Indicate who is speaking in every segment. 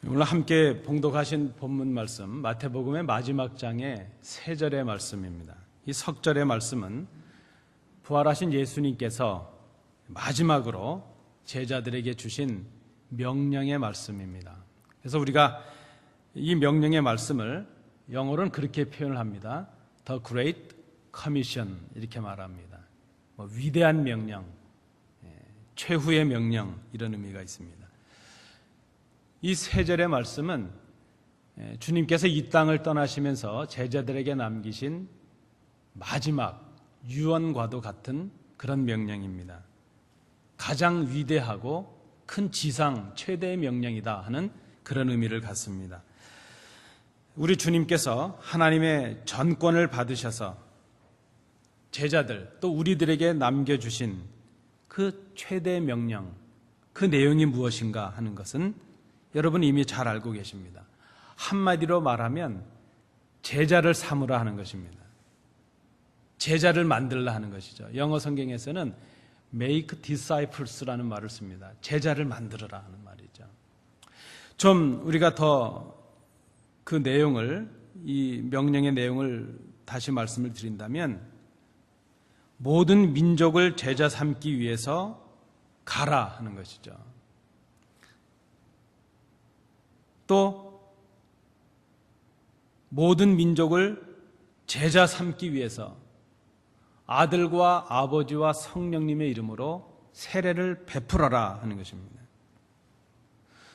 Speaker 1: 오늘 함께 봉독하신 본문 말씀 마태복음의 마지막 장의 3절의 말씀입니다. 이 석절의 말씀은 부활하신 예수님께서 마지막으로 제자들에게 주신 명령의 말씀입니다. 그래서 우리가 이 명령의 말씀을 영어로는 그렇게 표현을 합니다. The Great Commission 이렇게 말합니다. 위대한 명령, 최후의 명령 이런 의미가 있습니다. 이 3절의 말씀은 주님께서 이 땅을 떠나시면서 제자들에게 남기신 마지막 유언과도 같은 그런 명령입니다. 가장 위대하고 큰 지상 최대의 명령이다 하는 그런 의미를 갖습니다. 우리 주님께서 하나님의 전권을 받으셔서 제자들 또 우리들에게 남겨주신 그 최대의 명령, 그 내용이 무엇인가 하는 것은 여러분 이미 잘 알고 계십니다. 한마디로 말하면 제자를 삼으라 하는 것입니다. 제자를 만들라 하는 것이죠. 영어 성경에서는 make disciples라는 말을 씁니다. 제자를 만들어라 하는 말이죠. 좀 우리가 더 그 내용을, 이 명령의 내용을 다시 말씀을 드린다면 모든 민족을 제자 삼기 위해서 가라 하는 것이죠. 또 모든 민족을 제자 삼기 위해서 아들과 아버지와 성령님의 이름으로 세례를 베풀어라 하는 것입니다.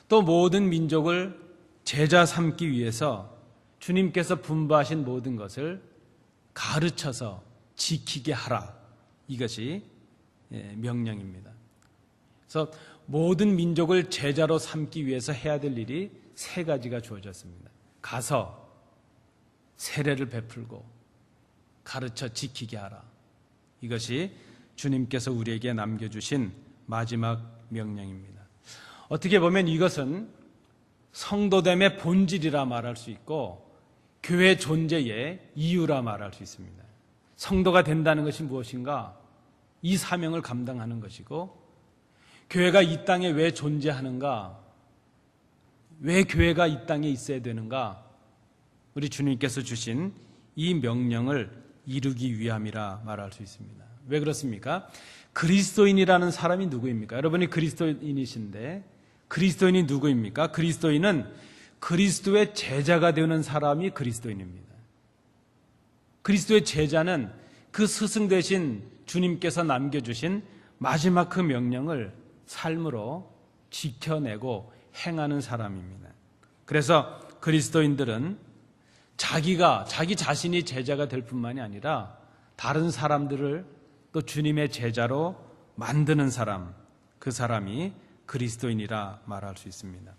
Speaker 1: 또 모든 민족을 제자 삼기 위해서 주님께서 분부하신 모든 것을 가르쳐서 지키게 하라. 이것이 명령입니다. 그래서 모든 민족을 제자로 삼기 위해서 해야 될 일이 3가지가 주어졌습니다. 가서 세례를 베풀고 가르쳐 지키게 하라. 이것이 주님께서 우리에게 남겨주신 마지막 명령입니다. 어떻게 보면 이것은 성도됨의 본질이라 말할 수 있고 교회 존재의 이유라 말할 수 있습니다. 성도가 된다는 것이 무엇인가? 이 사명을 감당하는 것이고 교회가 이 땅에 왜 존재하는가? 왜 교회가 이 땅에 있어야 되는가? 우리 주님께서 주신 이 명령을 이루기 위함이라 말할 수 있습니다. 왜 그렇습니까? 그리스도인이라는 사람이 누구입니까? 여러분이 그리스도인이신데 그리스도인이 누구입니까? 그리스도인은 그리스도의 제자가 되는 사람이 그리스도인입니다. 그리스도의 제자는 그 스승 되신 주님께서 남겨주신 마지막 그 명령을 삶으로 지켜내고 행하는 사람입니다. 그래서 그리스도인들은 자기 자신이 제자가 될 뿐만이 아니라 다른 사람들을 또 주님의 제자로 만드는 사람, 그 사람이 그리스도인이라 말할 수 있습니다.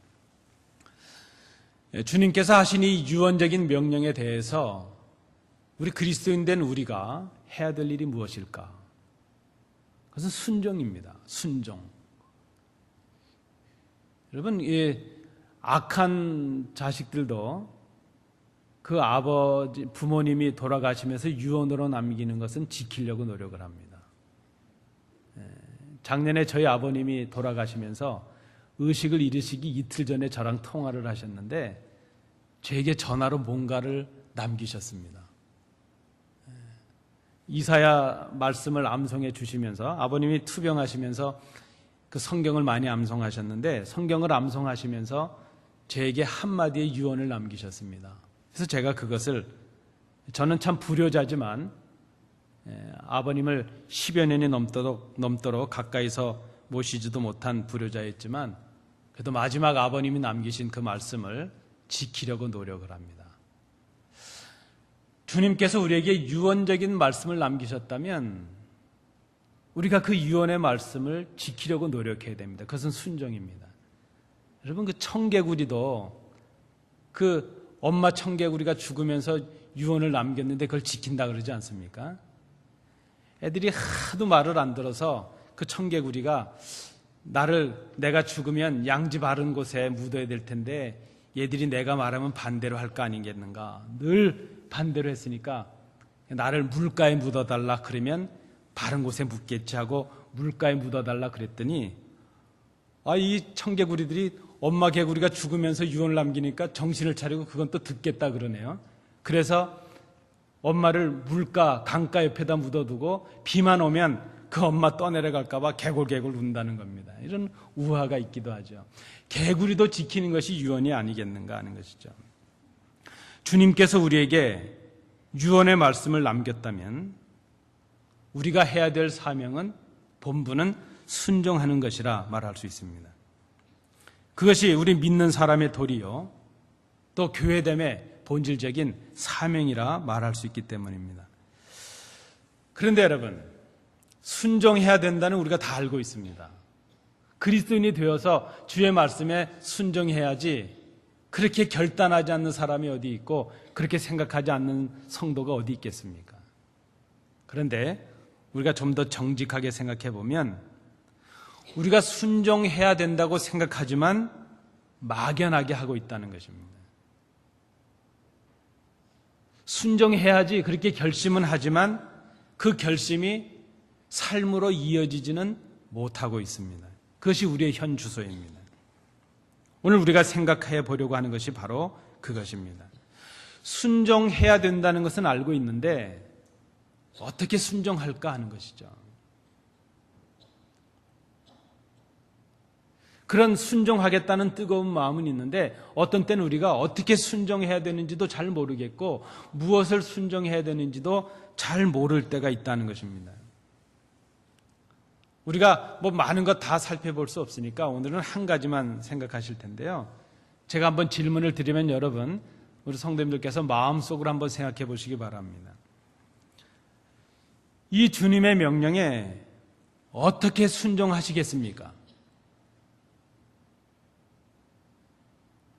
Speaker 1: 주님께서 하신 이 유언적인 명령에 대해서 우리 그리스도인 된 우리가 해야 될 일이 무엇일까? 그것은 순종입니다. 순종. 여러분, 이 악한 자식들도 그 아버지, 부모님이 돌아가시면서 유언으로 남기는 것은 지키려고 노력을 합니다. 작년에 저희 아버님이 돌아가시면서 의식을 잃으시기 이틀 전에 저랑 통화를 하셨는데 저에게 전화로 뭔가를 남기셨습니다. 이사야 말씀을 암송해 주시면서 아버님이 투병하시면서 그 성경을 많이 암송하셨는데 성경을 암송하시면서 저에게 한마디의 유언을 남기셨습니다. 그래서 제가 그것을, 저는 참 불효자지만 아버님을 10여 년이 넘도록 가까이서 모시지도 못한 불효자였지만 그래도 마지막 아버님이 남기신 그 말씀을 지키려고 노력을 합니다. 주님께서 우리에게 유언적인 말씀을 남기셨다면 우리가 그 유언의 말씀을 지키려고 노력해야 됩니다. 그것은 순종입니다. 여러분, 그 청개구리도 그 엄마 청개구리가 죽으면서 유언을 남겼는데 그걸 지킨다 그러지 않습니까? 애들이 하도 말을 안 들어서 그 청개구리가 내가 죽으면 양지 바른 곳에 묻어야 될 텐데 얘들이 내가 말하면 반대로 할 거 아니겠는가? 늘 반대로 했으니까 나를 물가에 묻어달라 그러면 바른 곳에 묻겠지 하고 물가에 묻어달라 그랬더니 이 청개구리들이 엄마 개구리가 죽으면서 유언을 남기니까 정신을 차리고 그건 또 듣겠다 그러네요. 그래서 엄마를 물가, 강가 옆에다 묻어두고 비만 오면 그 엄마 떠내려갈까 봐 개골개골 운다는 겁니다. 이런 우화가 있기도 하죠. 개구리도 지키는 것이 유언이 아니겠는가 하는 것이죠. 주님께서 우리에게 유언의 말씀을 남겼다면 우리가 해야 될 사명은, 본분은 순종하는 것이라 말할 수 있습니다. 그것이 우리 믿는 사람의 도리요, 또 교회됨의 본질적인 사명이라 말할 수 있기 때문입니다. 그런데 여러분, 순종해야 된다는 우리가 다 알고 있습니다. 그리스도인이 되어서 주의 말씀에 순종해야지, 그렇게 결단하지 않는 사람이 어디 있고 그렇게 생각하지 않는 성도가 어디 있겠습니까? 그런데 우리가 좀 더 정직하게 생각해 보면 우리가 순종해야 된다고 생각하지만 막연하게 하고 있다는 것입니다. 순종해야지 그렇게 결심은 하지만 그 결심이 삶으로 이어지지는 못하고 있습니다. 그것이 우리의 현 주소입니다. 오늘 우리가 생각해 보려고 하는 것이 바로 그것입니다. 순종해야 된다는 것은 알고 있는데 어떻게 순종할까 하는 것이죠. 그런 순종하겠다는 뜨거운 마음은 있는데 어떤 때는 우리가 어떻게 순종해야 되는지도 잘 모르겠고 무엇을 순종해야 되는지도 잘 모를 때가 있다는 것입니다. 우리가 많은 것 다 살펴볼 수 없으니까 오늘은 한 가지만 생각하실 텐데요. 제가 한번 질문을 드리면 여러분, 우리 성도님들께서 마음속으로 한번 생각해 보시기 바랍니다. 이 주님의 명령에 어떻게 순종하시겠습니까?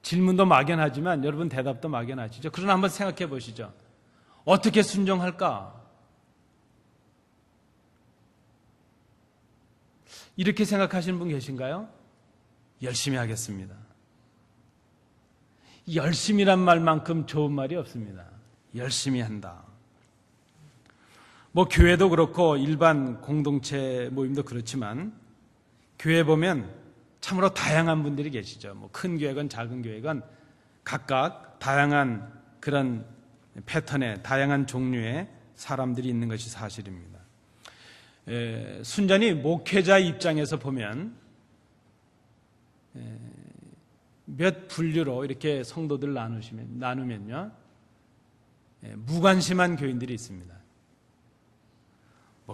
Speaker 1: 질문도 막연하지만 여러분 대답도 막연하시죠. 그러나 한번 생각해 보시죠. 어떻게 순종할까? 이렇게 생각하시는 분 계신가요? 열심히 하겠습니다. 열심이란 말만큼 좋은 말이 없습니다. 열심히 한다. 교회도 그렇고 일반 공동체 모임도 그렇지만 교회 보면 참으로 다양한 분들이 계시죠. 큰 교회건 작은 교회건 각각 다양한 그런 패턴의 다양한 종류의 사람들이 있는 것이 사실입니다. 순전히 목회자 입장에서 보면 몇 분류로 이렇게 성도들 나누면요, 무관심한 교인들이 있습니다.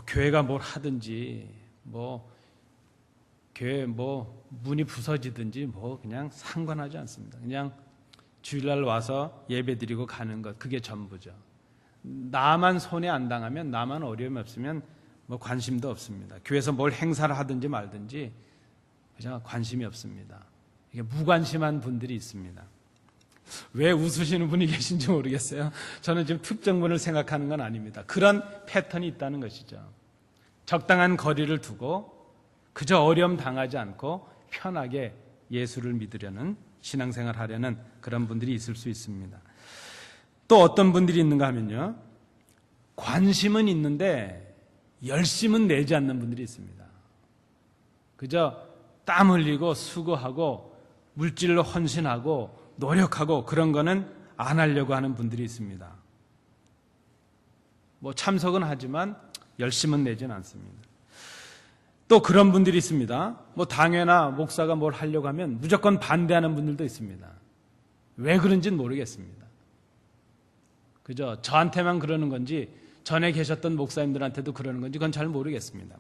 Speaker 1: 교회가 뭘 하든지, 교회 문이 부서지든지 그냥 상관하지 않습니다. 그냥 주일날 와서 예배드리고 가는 것, 그게 전부죠. 나만 손해 안 당하면, 나만 어려움이 없으면 관심도 없습니다. 교회에서 뭘 행사를 하든지 말든지 그냥 관심이 없습니다. 이게 무관심한 분들이 있습니다. 왜 웃으시는 분이 계신지 모르겠어요. 저는 지금 특정 분을 생각하는 건 아닙니다. 그런 패턴이 있다는 것이죠. 적당한 거리를 두고 그저 어려움 당하지 않고 편하게 예수를 믿으려는, 신앙생활 하려는 그런 분들이 있을 수 있습니다. 또 어떤 분들이 있는가 하면요, 관심은 있는데 열심은 내지 않는 분들이 있습니다. 그저 땀 흘리고 수고하고 물질로 헌신하고 노력하고 그런 거는 안 하려고 하는 분들이 있습니다. 참석은 하지만 열심은 내지는 않습니다. 또 그런 분들이 있습니다. 당회나 목사가 뭘 하려고 하면 무조건 반대하는 분들도 있습니다. 왜 그런지는 모르겠습니다. 그저 저한테만 그러는 건지 전에 계셨던 목사님들한테도 그러는 건지 그건 잘 모르겠습니다.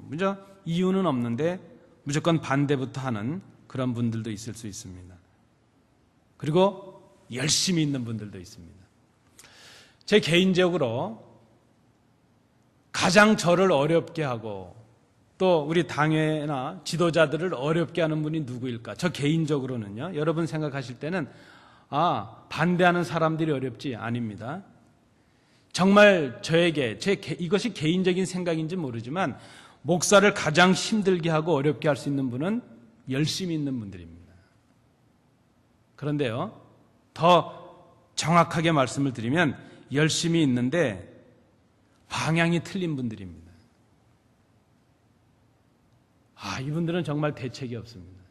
Speaker 1: 이유는 없는데 무조건 반대부터 하는 그런 분들도 있을 수 있습니다. 그리고 열심히 있는 분들도 있습니다. 제 개인적으로 가장 저를 어렵게 하고 또 우리 당회나 지도자들을 어렵게 하는 분이 누구일까? 저 개인적으로는요, 여러분 생각하실 때는 반대하는 사람들이 어렵지, 아닙니다. 정말 저에게 이것이 개인적인 생각인지 모르지만 목사를 가장 힘들게 하고 어렵게 할 수 있는 분은 열심히 있는 분들입니다. 그런데요, 더 정확하게 말씀을 드리면 열심히 있는데 방향이 틀린 분들입니다. 이분들은 정말 대책이 없습니다.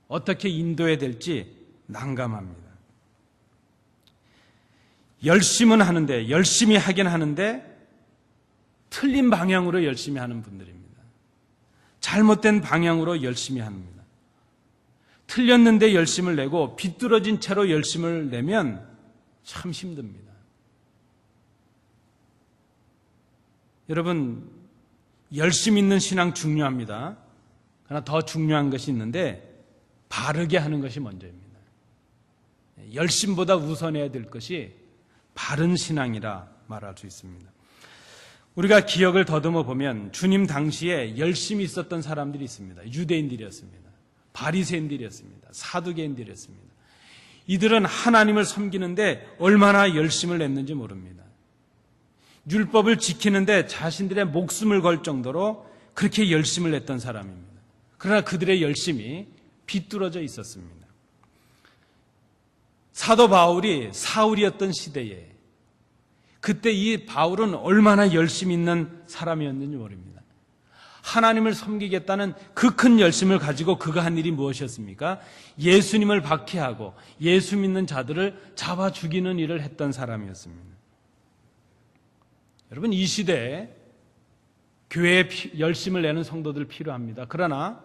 Speaker 1: 어떻게 인도해야 될지 난감합니다. 열심은 하는데, 열심히 하긴 하는데 틀린 방향으로 열심히 하는 분들입니다. 잘못된 방향으로 열심히 합니다. 틀렸는데 열심을 내고 비뚤어진 채로 열심을 내면 참 힘듭니다. 여러분, 열심 있는 신앙 중요합니다. 그러나 더 중요한 것이 있는데 바르게 하는 것이 먼저입니다. 열심보다 우선해야 될 것이 바른 신앙이라 말할 수 있습니다. 우리가 기억을 더듬어 보면 주님 당시에 열심히 있었던 사람들이 있습니다. 유대인들이었습니다. 바리새인들이었습니다. 사두개인들이었습니다. 이들은 하나님을 섬기는데 얼마나 열심을 냈는지 모릅니다. 율법을 지키는데 자신들의 목숨을 걸 정도로 그렇게 열심을 냈던 사람입니다. 그러나 그들의 열심이 비뚤어져 있었습니다. 사도 바울이 사울이었던 시대에 그때 이 바울은 얼마나 열심 있는 사람이었는지 모릅니다. 하나님을 섬기겠다는 그 큰 열심을 가지고 그가 한 일이 무엇이었습니까? 예수님을 박해하고 예수 믿는 자들을 잡아 죽이는 일을 했던 사람이었습니다. 여러분, 이 시대에 교회에 열심을 내는 성도들 필요합니다. 그러나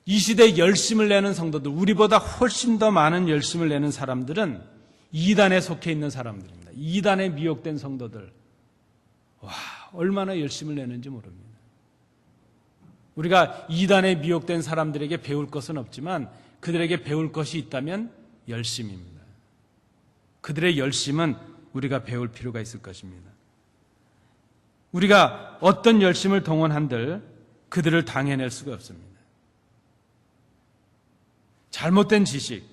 Speaker 1: 이 시대에 열심을 내는 성도들, 우리보다 훨씬 더 많은 열심을 내는 사람들은 이단에 속해 있는 사람들입니다. 이단에 미혹된 성도들. 와, 얼마나 열심을 내는지 모릅니다. 우리가 이단에 미혹된 사람들에게 배울 것은 없지만 그들에게 배울 것이 있다면 열심입니다. 그들의 열심은 우리가 배울 필요가 있을 것입니다. 우리가 어떤 열심을 동원한들 그들을 당해낼 수가 없습니다. 잘못된 지식,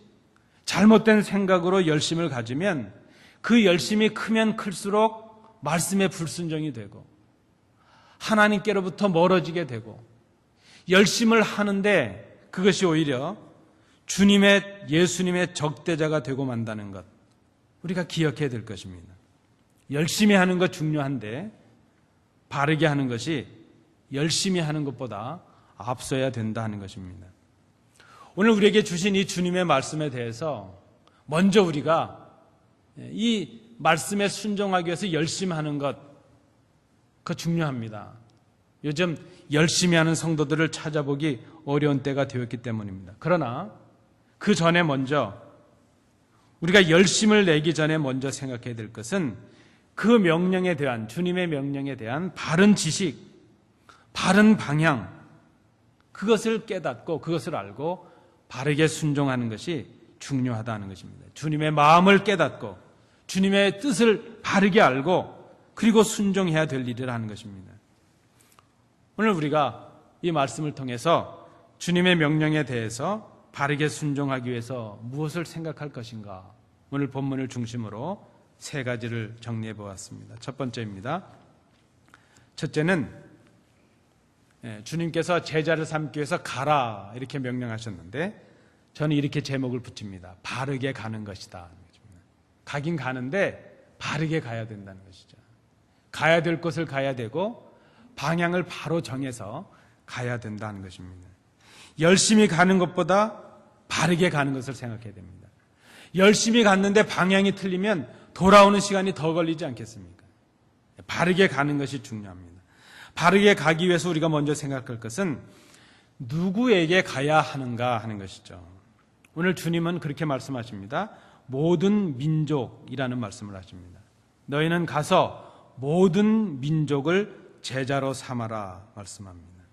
Speaker 1: 잘못된 생각으로 열심을 가지면 그 열심이 크면 클수록 말씀에 불순종이 되고 하나님께로부터 멀어지게 되고 열심을 하는데 그것이 오히려 예수님의 적대자가 되고 만다는 것, 우리가 기억해야 될 것입니다. 열심히 하는 것 중요한데 바르게 하는 것이 열심히 하는 것보다 앞서야 된다 하는 것입니다. 오늘 우리에게 주신 이 주님의 말씀에 대해서 먼저 우리가 이 말씀에 순종하기 위해서 열심히 하는 것, 그거 중요합니다. 요즘 열심히 하는 성도들을 찾아보기 어려운 때가 되었기 때문입니다. 그러나 그 전에 먼저 우리가 열심을 내기 전에 먼저 생각해야 될 것은 그 명령에 대한, 주님의 명령에 대한 바른 지식, 바른 방향, 그것을 깨닫고 그것을 알고 바르게 순종하는 것이 중요하다는 것입니다. 주님의 마음을 깨닫고 주님의 뜻을 바르게 알고 그리고 순종해야 될 일을 하는 것입니다. 오늘 우리가 이 말씀을 통해서 주님의 명령에 대해서 바르게 순종하기 위해서 무엇을 생각할 것인가, 오늘 본문을 중심으로 세 가지를 정리해 보았습니다. 첫 번째입니다. 첫째는 주님께서 제자를 삼기 위해서 가라 이렇게 명령하셨는데 저는 이렇게 제목을 붙입니다. 바르게 가는 것이다. 가긴 가는데 바르게 가야 된다는 것이죠. 가야 될 곳을 가야 되고 방향을 바로 정해서 가야 된다는 것입니다. 열심히 가는 것보다 바르게 가는 것을 생각해야 됩니다. 열심히 갔는데 방향이 틀리면 돌아오는 시간이 더 걸리지 않겠습니까? 바르게 가는 것이 중요합니다. 바르게 가기 위해서 우리가 먼저 생각할 것은 누구에게 가야 하는가 하는 것이죠. 오늘 주님은 그렇게 말씀하십니다. 모든 민족이라는 말씀을 하십니다. 너희는 가서 모든 민족을 제자로 삼아라 말씀합니다.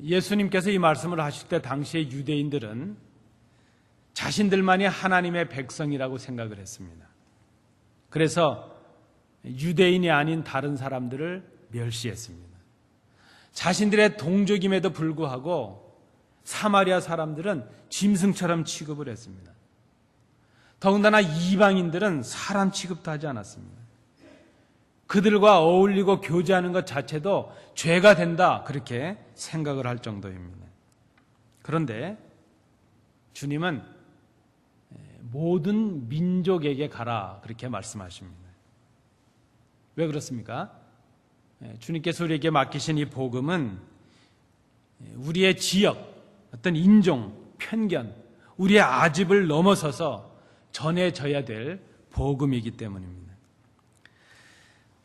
Speaker 1: 예수님께서 이 말씀을 하실 때 당시의 유대인들은 자신들만이 하나님의 백성이라고 생각을 했습니다. 그래서 유대인이 아닌 다른 사람들을 멸시했습니다. 자신들의 동족임에도 불구하고 사마리아 사람들은 짐승처럼 취급을 했습니다. 더군다나 이방인들은 사람 취급도 하지 않았습니다. 그들과 어울리고 교제하는 것 자체도 죄가 된다, 그렇게 생각을 할 정도입니다. 그런데 주님은 모든 민족에게 가라 그렇게 말씀하십니다. 왜 그렇습니까? 주님께서 우리에게 맡기신 이 복음은 우리의 지역, 어떤 인종, 편견, 우리의 아집을 넘어서서 전해져야 될 복음이기 때문입니다.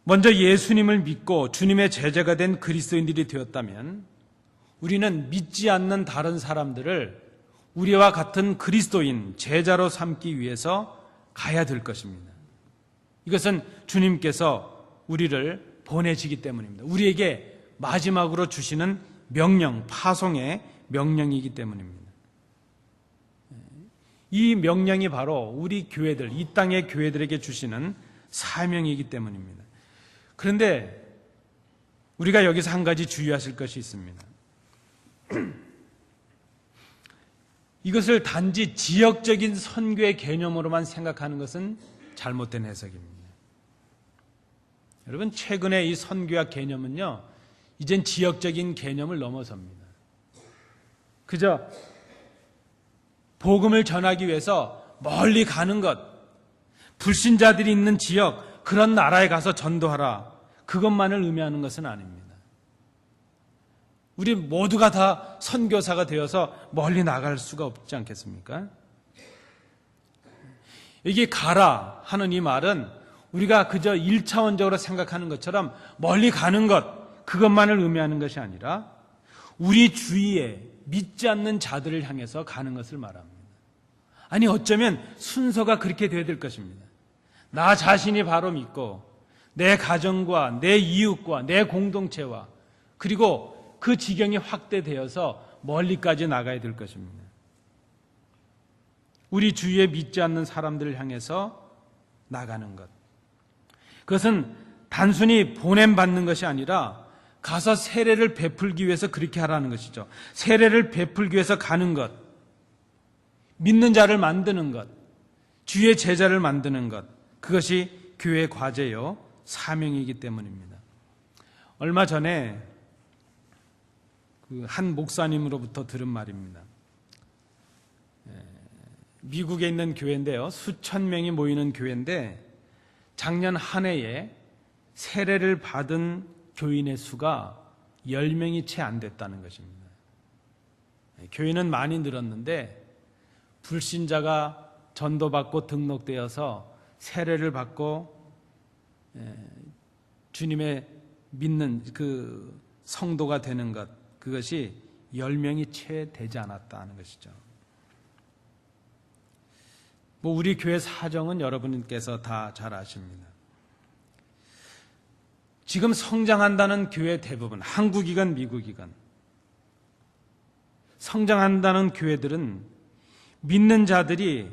Speaker 1: 먼저 예수님을 믿고 주님의 제자가 된 그리스도인들이 되었다면 우리는 믿지 않는 다른 사람들을 우리와 같은 그리스도인, 제자로 삼기 위해서 가야 될 것입니다. 이것은 주님께서 우리를 보내시기 때문입니다. 우리에게 마지막으로 주시는 명령, 파송의 명령이기 때문입니다. 이 명령이 바로 우리 교회들, 이 땅의 교회들에게 주시는 사명이기 때문입니다. 그런데 우리가 여기서 한 가지 주의하실 것이 있습니다. 이것을 단지 지역적인 선교의 개념으로만 생각하는 것은 잘못된 해석입니다. 여러분, 최근에 이 선교학 개념은요, 이젠 지역적인 개념을 넘어섭니다. 그저 복음을 전하기 위해서 멀리 가는 것, 불신자들이 있는 지역, 그런 나라에 가서 전도하라, 그것만을 의미하는 것은 아닙니다. 우리 모두가 다 선교사가 되어서 멀리 나갈 수가 없지 않겠습니까? 여기 가라 하는 이 말은 우리가 그저 1차원적으로 생각하는 것처럼 멀리 가는 것, 그것만을 의미하는 것이 아니라 우리 주위에 믿지 않는 자들을 향해서 가는 것을 말합니다. 아니, 어쩌면 순서가 그렇게 되어야 될 것입니다. 나 자신이 바로 믿고 내 가정과 내 이웃과 내 공동체와 그리고 그 지경이 확대되어서 멀리까지 나가야 될 것입니다. 우리 주위에 믿지 않는 사람들을 향해서 나가는 것. 그것은 단순히 보냄받는 것이 아니라 가서 세례를 베풀기 위해서 그렇게 하라는 것이죠. 세례를 베풀기 위해서 가는 것, 믿는 자를 만드는 것, 주의 제자를 만드는 것, 그것이 교회의 과제요 사명이기 때문입니다. 얼마 전에 한 목사님으로부터 들은 말입니다. 미국에 있는 교회인데요, 수천 명이 모이는 교회인데 작년 한 해에 세례를 받은 교인의 수가 10명이 채 안 됐다는 것입니다. 교인은 많이 늘었는데 불신자가 전도받고 등록되어서 세례를 받고 주님의 믿는 그 성도가 되는 것, 그것이 10명이 채 되지 않았다는 것이죠. 우리 교회 사정은 여러분께서 다 잘 아십니다. 지금 성장한다는 교회 대부분, 한국이건 미국이건 성장한다는 교회들은 믿는 자들이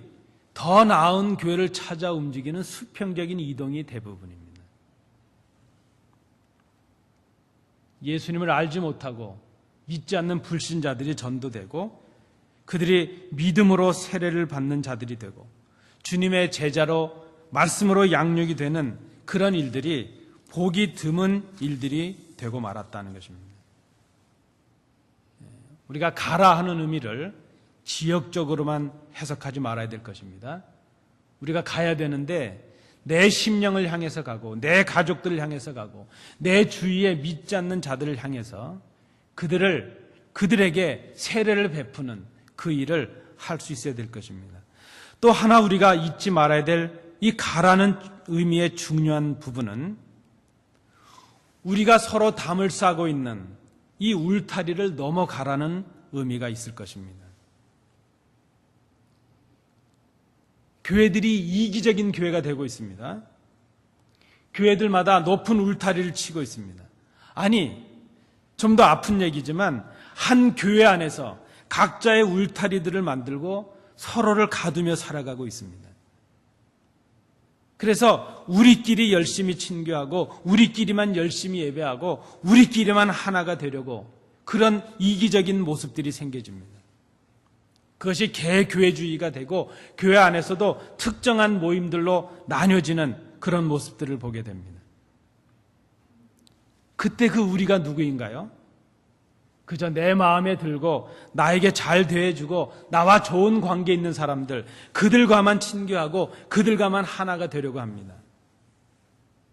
Speaker 1: 더 나은 교회를 찾아 움직이는 수평적인 이동이 대부분입니다. 예수님을 알지 못하고 믿지 않는 불신자들이 전도되고 그들이 믿음으로 세례를 받는 자들이 되고 주님의 제자로 말씀으로 양육이 되는 그런 일들이 보기 드문 일들이 되고 말았다는 것입니다. 우리가 가라 하는 의미를 지역적으로만 해석하지 말아야 될 것입니다. 우리가 가야 되는데 내 심령을 향해서 가고 내 가족들을 향해서 가고 내 주위에 믿지 않는 자들을 향해서 그들에게 세례를 베푸는 그 일을 할 수 있어야 될 것입니다. 또 하나 우리가 잊지 말아야 될 이 가라는 의미의 중요한 부분은 우리가 서로 담을 싸고 있는 이 울타리를 넘어가라는 의미가 있을 것입니다. 교회들이 이기적인 교회가 되고 있습니다. 교회들마다 높은 울타리를 치고 있습니다. 아니, 좀 더 아픈 얘기지만 한 교회 안에서 각자의 울타리들을 만들고 서로를 가두며 살아가고 있습니다. 그래서 우리끼리 열심히 친교하고 우리끼리만 열심히 예배하고 우리끼리만 하나가 되려고 그런 이기적인 모습들이 생겨집니다. 그것이 개교회주의가 되고 교회 안에서도 특정한 모임들로 나뉘어지는 그런 모습들을 보게 됩니다. 그때 그 우리가 누구인가요? 그저 내 마음에 들고 나에게 잘 대해주고 나와 좋은 관계 있는 사람들, 그들과만 친교하고 그들과만 하나가 되려고 합니다.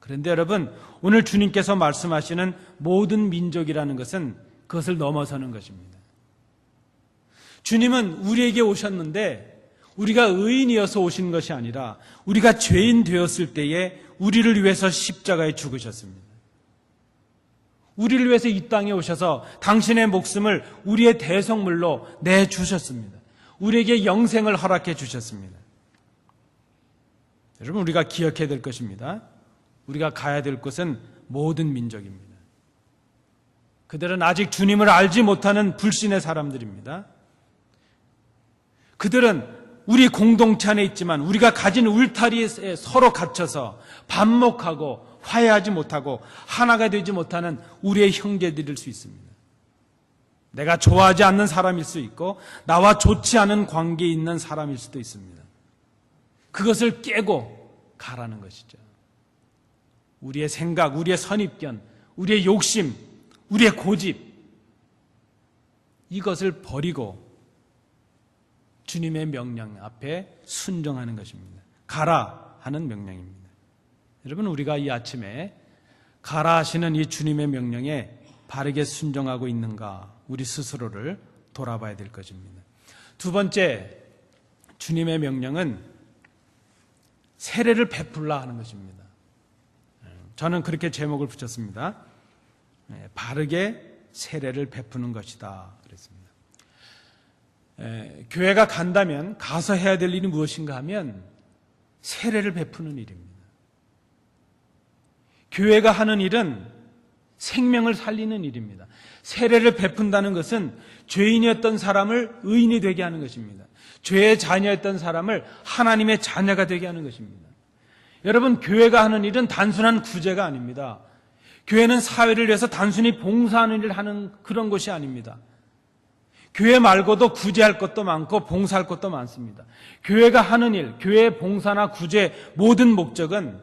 Speaker 1: 그런데 여러분, 오늘 주님께서 말씀하시는 모든 민족이라는 것은 그것을 넘어서는 것입니다. 주님은 우리에게 오셨는데 우리가 의인이어서 오신 것이 아니라 우리가 죄인 되었을 때에 우리를 위해서 십자가에 죽으셨습니다. 우리를 위해서 이 땅에 오셔서 당신의 목숨을 우리의 대속물로 내주셨습니다. 우리에게 영생을 허락해 주셨습니다. 여러분, 우리가 기억해야 될 것입니다. 우리가 가야 될 곳은 모든 민족입니다. 그들은 아직 주님을 알지 못하는 불신의 사람들입니다. 그들은 우리 공동체 안에 있지만 우리가 가진 울타리에 서로 갇혀서 반목하고 화해하지 못하고 하나가 되지 못하는 우리의 형제들일 수 있습니다. 내가 좋아하지 않는 사람일 수 있고 나와 좋지 않은 관계에 있는 사람일 수도 있습니다. 그것을 깨고 가라는 것이죠. 우리의 생각, 우리의 선입견, 우리의 욕심, 우리의 고집, 이것을 버리고 주님의 명령 앞에 순종하는 것입니다. 가라 하는 명령입니다. 여러분, 우리가 이 아침에 가라 하시는 이 주님의 명령에 바르게 순종하고 있는가, 우리 스스로를 돌아봐야 될 것입니다. 두 번째, 주님의 명령은 세례를 베풀라 하는 것입니다. 저는 그렇게 제목을 붙였습니다. 바르게 세례를 베푸는 것이다 그랬습니다. 교회가 간다면 가서 해야 될 일이 무엇인가 하면 세례를 베푸는 일입니다. 교회가 하는 일은 생명을 살리는 일입니다. 세례를 베푼다는 것은 죄인이었던 사람을 의인이 되게 하는 것입니다. 죄의 자녀였던 사람을 하나님의 자녀가 되게 하는 것입니다. 여러분, 교회가 하는 일은 단순한 구제가 아닙니다. 교회는 사회를 위해서 단순히 봉사하는 일을 하는 그런 곳이 아닙니다. 교회 말고도 구제할 것도 많고 봉사할 것도 많습니다. 교회가 하는 일, 교회의 봉사나 구제 모든 목적은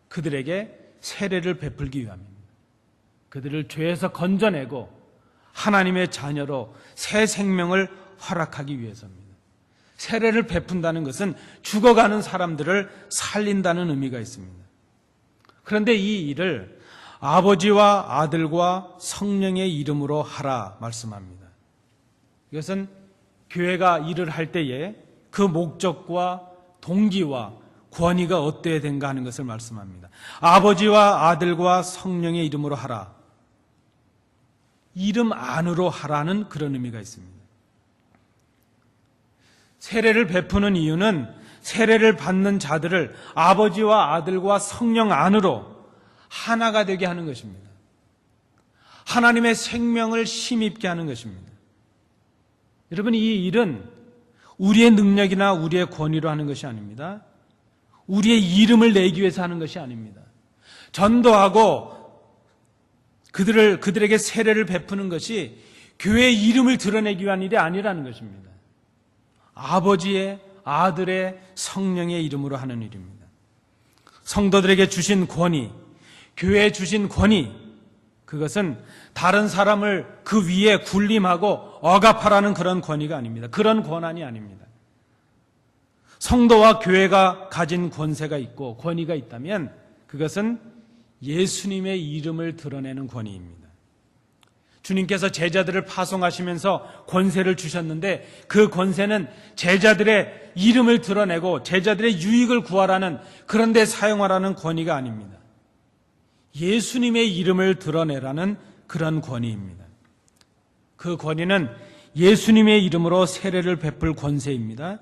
Speaker 1: 그들에게 세례를 베풀기 위함입니다. 그들을 죄에서 건져내고 하나님의 자녀로 새 생명을 허락하기 위해서입니다. 세례를 베푼다는 것은 죽어가는 사람들을 살린다는 의미가 있습니다. 그런데 이 일을 아버지와 아들과 성령의 이름으로 하라 말씀합니다. 이것은 교회가 일을 할 때에 그 목적과 동기와 권위가 어때야 된가 하는 것을 말씀합니다. 아버지와 아들과 성령의 이름으로 하라. 이름 안으로 하라는 그런 의미가 있습니다. 세례를 베푸는 이유는 세례를 받는 자들을 아버지와 아들과 성령 안으로 하나가 되게 하는 것입니다. 하나님의 생명을 힘입게 하는 것입니다. 여러분, 이 일은 우리의 능력이나 우리의 권위로 하는 것이 아닙니다. 우리의 이름을 내기 위해서 하는 것이 아닙니다. 전도하고 그들에게 세례를 베푸는 것이 교회의 이름을 드러내기 위한 일이 아니라는 것입니다. 아버지의, 아들의, 성령의 이름으로 하는 일입니다. 성도들에게 주신 권위, 교회에 주신 권위, 그것은 다른 사람을 그 위에 군림하고 억압하라는 그런 권위가 아닙니다. 그런 권한이 아닙니다. 성도와 교회가 가진 권세가 있고 권위가 있다면 그것은 예수님의 이름을 드러내는 권위입니다. 주님께서 제자들을 파송하시면서 권세를 주셨는데 그 권세는 제자들의 이름을 드러내고 제자들의 유익을 구하라는, 그런 데 사용하라는 권위가 아닙니다. 예수님의 이름을 드러내라는 그런 권위입니다. 그 권위는 예수님의 이름으로 세례를 베풀 권세입니다.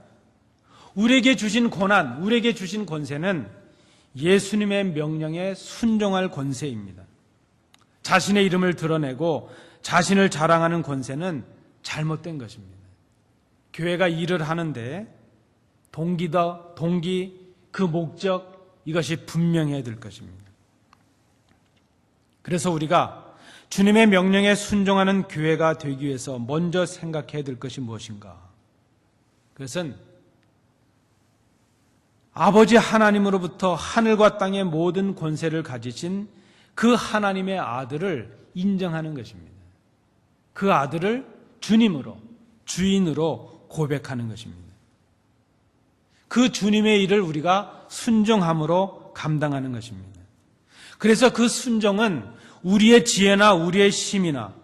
Speaker 1: 우리에게 주신 고난, 우리에게 주신 권세는 예수님의 명령에 순종할 권세입니다. 자신의 이름을 드러내고 자신을 자랑하는 권세는 잘못된 것입니다. 교회가 일을 하는데 동기, 그 목적, 이것이 분명해야 될 것입니다. 그래서 우리가 주님의 명령에 순종하는 교회가 되기 위해서 먼저 생각해야 될 것이 무엇인가? 그것은 아버지 하나님으로부터 하늘과 땅의 모든 권세를 가지신 그 하나님의 아들을 인정하는 것입니다. 그 아들을 주님으로, 주인으로 고백하는 것입니다. 그 주님의 일을 우리가 순종함으로 감당하는 것입니다. 그래서 그 순종은 우리의 지혜나 우리의 힘이나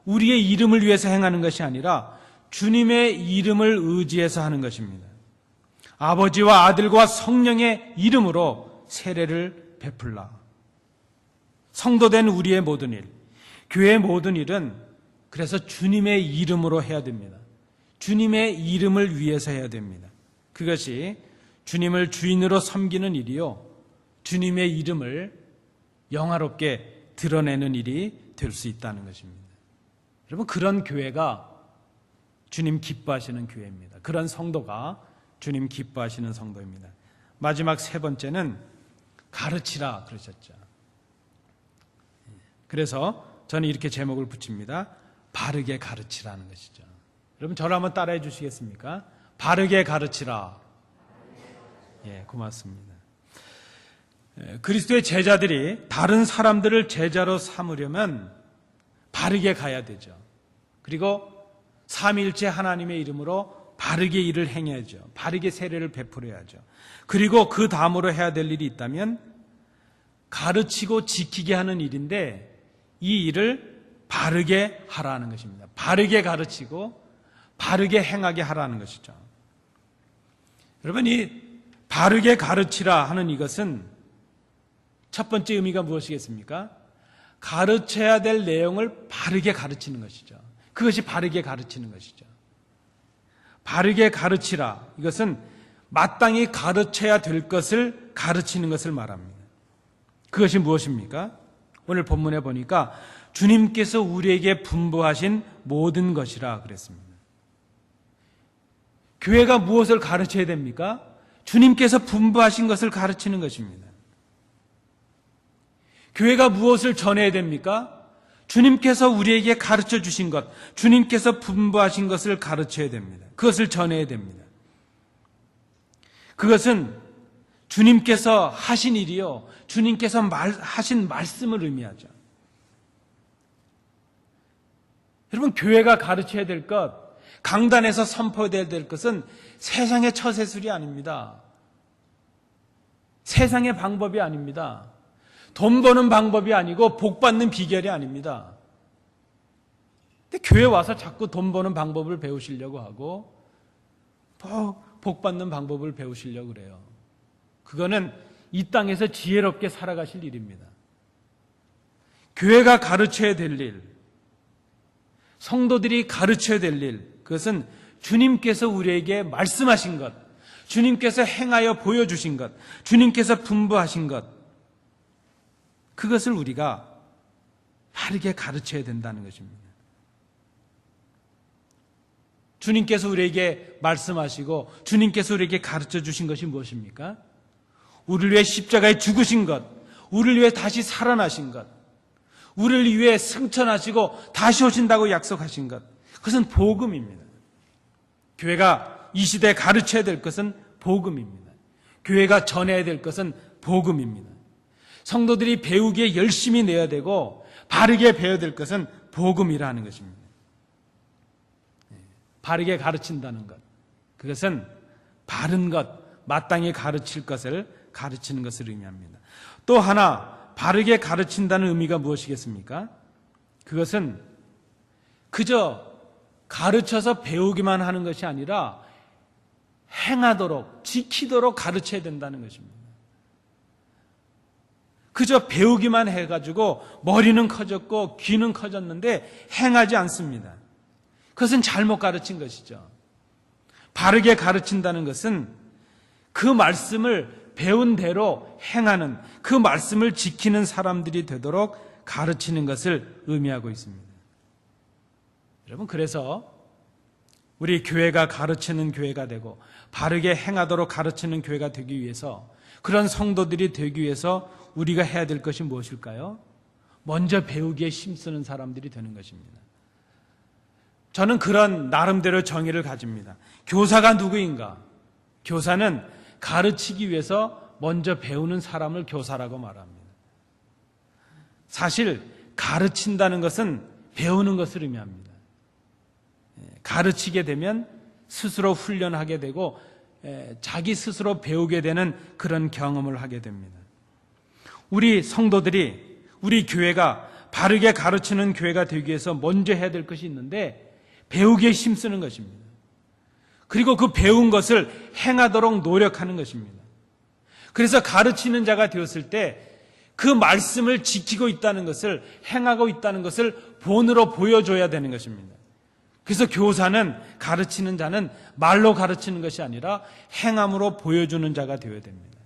Speaker 1: 우리의 이름을 위해서 행하는 것이 아니라 주님의 이름을 의지해서 하는 것입니다. 아버지와 아들과 성령의 이름으로 세례를 베풀라. 성도된 우리의 모든 일, 교회의 모든 일은 그래서 주님의 이름으로 해야 됩니다. 주님의 이름을 위해서 해야 됩니다. 그것이 주님을 주인으로 섬기는 일이요, 주님의 이름을 영화롭게 드러내는 일이 될 수 있다는 것입니다. 여러분, 그런 교회가 주님 기뻐하시는 교회입니다. 그런 성도가 주님 기뻐하시는 성도입니다. 마지막 세 번째는 가르치라 그러셨죠. 그래서 저는 이렇게 제목을 붙입니다. 바르게 가르치라는 것이죠. 여러분, 저를 한번 따라해 주시겠습니까? 바르게 가르치라. 예, 고맙습니다. 그리스도의 제자들이 다른 사람들을 제자로 삼으려면 바르게 가야 되죠. 그리고 삼위일체 하나님의 이름으로 바르게 일을 행해야죠. 바르게 세례를 베풀어야죠. 그리고 그 다음으로 해야 될 일이 있다면 가르치고 지키게 하는 일인데, 이 일을 바르게 하라는 것입니다. 바르게 가르치고 바르게 행하게 하라는 것이죠. 여러분, 이 바르게 가르치라 하는 이것은 첫 번째 의미가 무엇이겠습니까? 가르쳐야 될 내용을 바르게 가르치는 것이죠. 그것이 바르게 가르치는 것이죠. 바르게 가르치라, 이것은 마땅히 가르쳐야 될 것을 가르치는 것을 말합니다. 그것이 무엇입니까? 오늘 본문에 보니까 주님께서 우리에게 분부하신 모든 것이라 그랬습니다. 교회가 무엇을 가르쳐야 됩니까? 주님께서 분부하신 것을 가르치는 것입니다. 교회가 무엇을 전해야 됩니까? 주님께서 우리에게 가르쳐 주신 것, 주님께서 분부하신 것을 가르쳐야 됩니다. 그것을 전해야 됩니다. 그것은 주님께서 하신 일이요, 주님께서 하신 말씀을 의미하죠. 여러분, 교회가 가르쳐야 될 것, 강단에서 선포해야 될 것은 세상의 처세술이 아닙니다. 세상의 방법이 아닙니다. 돈 버는 방법이 아니고 복 받는 비결이 아닙니다. 근데 교회 와서 자꾸 돈 버는 방법을 배우시려고 하고 복 받는 방법을 배우시려고 그래요. 그거는 이 땅에서 지혜롭게 살아가실 일입니다. 교회가 가르쳐야 될 일, 성도들이 가르쳐야 될 일, 그것은 주님께서 우리에게 말씀하신 것, 주님께서 행하여 보여주신 것, 주님께서 분부하신 것, 그것을 우리가 바르게 가르쳐야 된다는 것입니다. 주님께서 우리에게 말씀하시고 주님께서 우리에게 가르쳐 주신 것이 무엇입니까? 우리를 위해 십자가에 죽으신 것, 우리를 위해 다시 살아나신 것, 우리를 위해 승천하시고 다시 오신다고 약속하신 것, 그것은 복음입니다. 교회가 이 시대에 가르쳐야 될 것은 복음입니다. 교회가 전해야 될 것은 복음입니다. 성도들이 배우기에 열심히 내야 되고 바르게 배워야 될 것은 복음이라는 것입니다. 바르게 가르친다는 것, 그것은 바른 것, 마땅히 가르칠 것을 가르치는 것을 의미합니다. 또 하나, 바르게 가르친다는 의미가 무엇이겠습니까? 그것은 그저 가르쳐서 배우기만 하는 것이 아니라 행하도록, 지키도록 가르쳐야 된다는 것입니다. 그저 배우기만 해가지고 머리는 커졌고 귀는 커졌는데 행하지 않습니다. 그것은 잘못 가르친 것이죠. 바르게 가르친다는 것은 그 말씀을 배운 대로 행하는, 그 말씀을 지키는 사람들이 되도록 가르치는 것을 의미하고 있습니다. 여러분, 그래서 우리 교회가 가르치는 교회가 되고 바르게 행하도록 가르치는 교회가 되기 위해서, 그런 성도들이 되기 위해서 우리가 해야 될 것이 무엇일까요? 먼저 배우기에 힘쓰는 사람들이 되는 것입니다. 저는 그런 나름대로 정의를 가집니다. 교사가 누구인가? 교사는 가르치기 위해서 먼저 배우는 사람을 교사라고 말합니다. 사실 가르친다는 것은 배우는 것을 의미합니다. 가르치게 되면 스스로 훈련하게 되고 자기 스스로 배우게 되는 그런 경험을 하게 됩니다. 우리 성도들이, 우리 교회가 바르게 가르치는 교회가 되기 위해서 먼저 해야 될 것이 있는데 배우기에 힘쓰는 것입니다. 그리고 그 배운 것을 행하도록 노력하는 것입니다. 그래서 가르치는 자가 되었을 때 그 말씀을 지키고 있다는 것을, 행하고 있다는 것을 본으로 보여줘야 되는 것입니다. 그래서 교사는, 가르치는 자는 말로 가르치는 것이 아니라 행함으로 보여주는 자가 되어야 됩니다.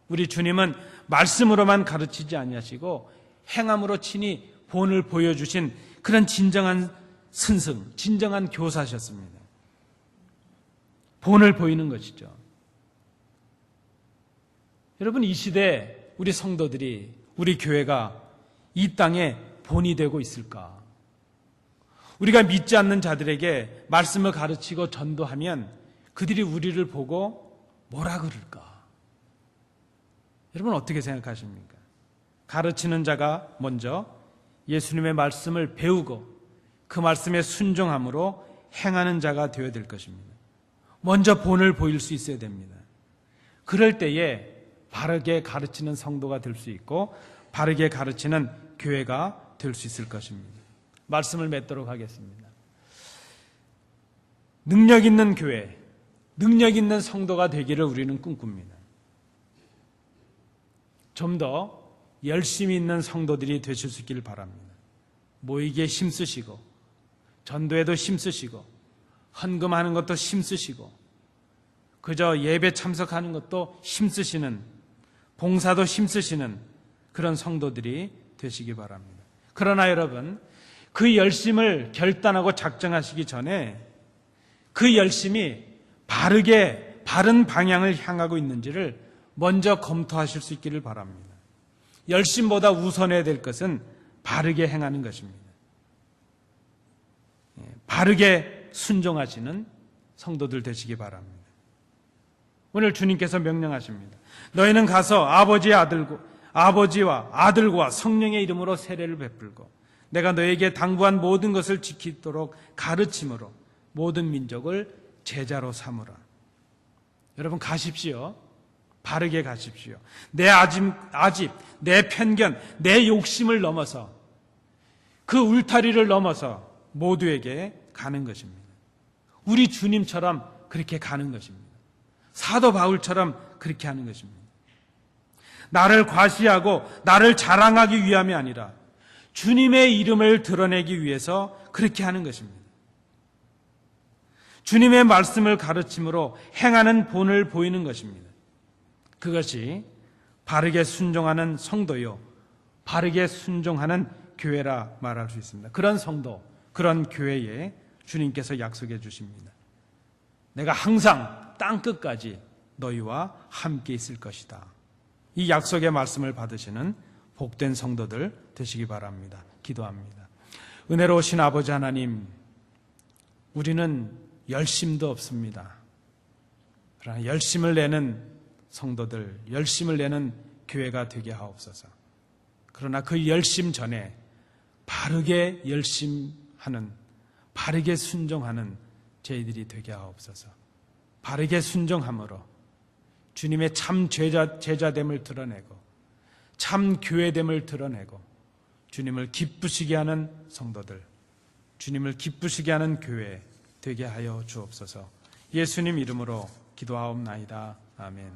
Speaker 1: 우리 주님은 말씀으로만 가르치지 아니하시고 행함으로 친히 본을 보여주신 그런 진정한 스승, 진정한 교사셨습니다. 본을 보이는 것이죠. 여러분, 이 시대 우리 성도들이, 우리 교회가 이 땅에 본이 되고 있을까? 우리가 믿지 않는 자들에게 말씀을 가르치고 전도하면 그들이 우리를 보고 뭐라 그럴까? 여러분 어떻게 생각하십니까? 가르치는 자가 먼저 예수님의 말씀을 배우고 그 말씀에 순종함으로 행하는 자가 되어야 될 것입니다. 먼저 본을 보일 수 있어야 됩니다. 그럴 때에 바르게 가르치는 성도가 될 수 있고 바르게 가르치는 교회가 될 수 있을 것입니다. 말씀을 맺도록 하겠습니다. 능력 있는 교회, 능력 있는 성도가 되기를 우리는 꿈꿉니다. 좀 더 열심히 있는 성도들이 되실 수 있기를 바랍니다. 모이기에 힘쓰시고 전도에도 힘쓰시고 헌금하는 것도 힘쓰시고 그저 예배 참석하는 것도 힘쓰시는, 봉사도 힘쓰시는 그런 성도들이 되시기 바랍니다. 그러나 여러분, 그 열심을 결단하고 작정하시기 전에 그 열심이 바르게, 바른 방향을 향하고 있는지를 먼저 검토하실 수 있기를 바랍니다. 열심보다 우선해야 될 것은 바르게 행하는 것입니다. 바르게 순종하시는 성도들 되시기 바랍니다. 오늘 주님께서 명령하십니다. 너희는 가서 아버지와 아들과 성령의 이름으로 세례를 베풀고 내가 너에게 당부한 모든 것을 지키도록 가르침으로 모든 민족을 제자로 삼으라. 여러분 가십시오. 바르게 가십시오. 내 아집, 내 편견, 내 욕심을 넘어서 그 울타리를 넘어서 모두에게 가는 것입니다. 우리 주님처럼 그렇게 가는 것입니다. 사도 바울처럼 그렇게 하는 것입니다. 나를 과시하고 나를 자랑하기 위함이 아니라 주님의 이름을 드러내기 위해서 그렇게 하는 것입니다. 주님의 말씀을 가르침으로 행하는 본을 보이는 것입니다. 그것이 바르게 순종하는 성도요, 바르게 순종하는 교회라 말할 수 있습니다. 그런 성도, 그런 교회에 주님께서 약속해 주십니다. 내가 항상 땅끝까지 너희와 함께 있을 것이다. 이 약속의 말씀을 받으시는 복된 성도들 되시기 바랍니다. 기도합니다. 은혜로우신 아버지 하나님, 우리는 열심도 없습니다. 그러나 열심을 내는 성도들, 열심을 내는 교회가 되게 하옵소서. 그러나 그 열심 전에 바르게 열심하는, 바르게 순종하는 저희들이 되게 하옵소서. 바르게 순종함으로 주님의 참 제자됨을 드러내고 참 교회됨을 드러내고 주님을 기쁘시게 하는 성도들, 주님을 기쁘시게 하는 교회 되게 하여 주옵소서. 예수님 이름으로 기도하옵나이다. 아멘.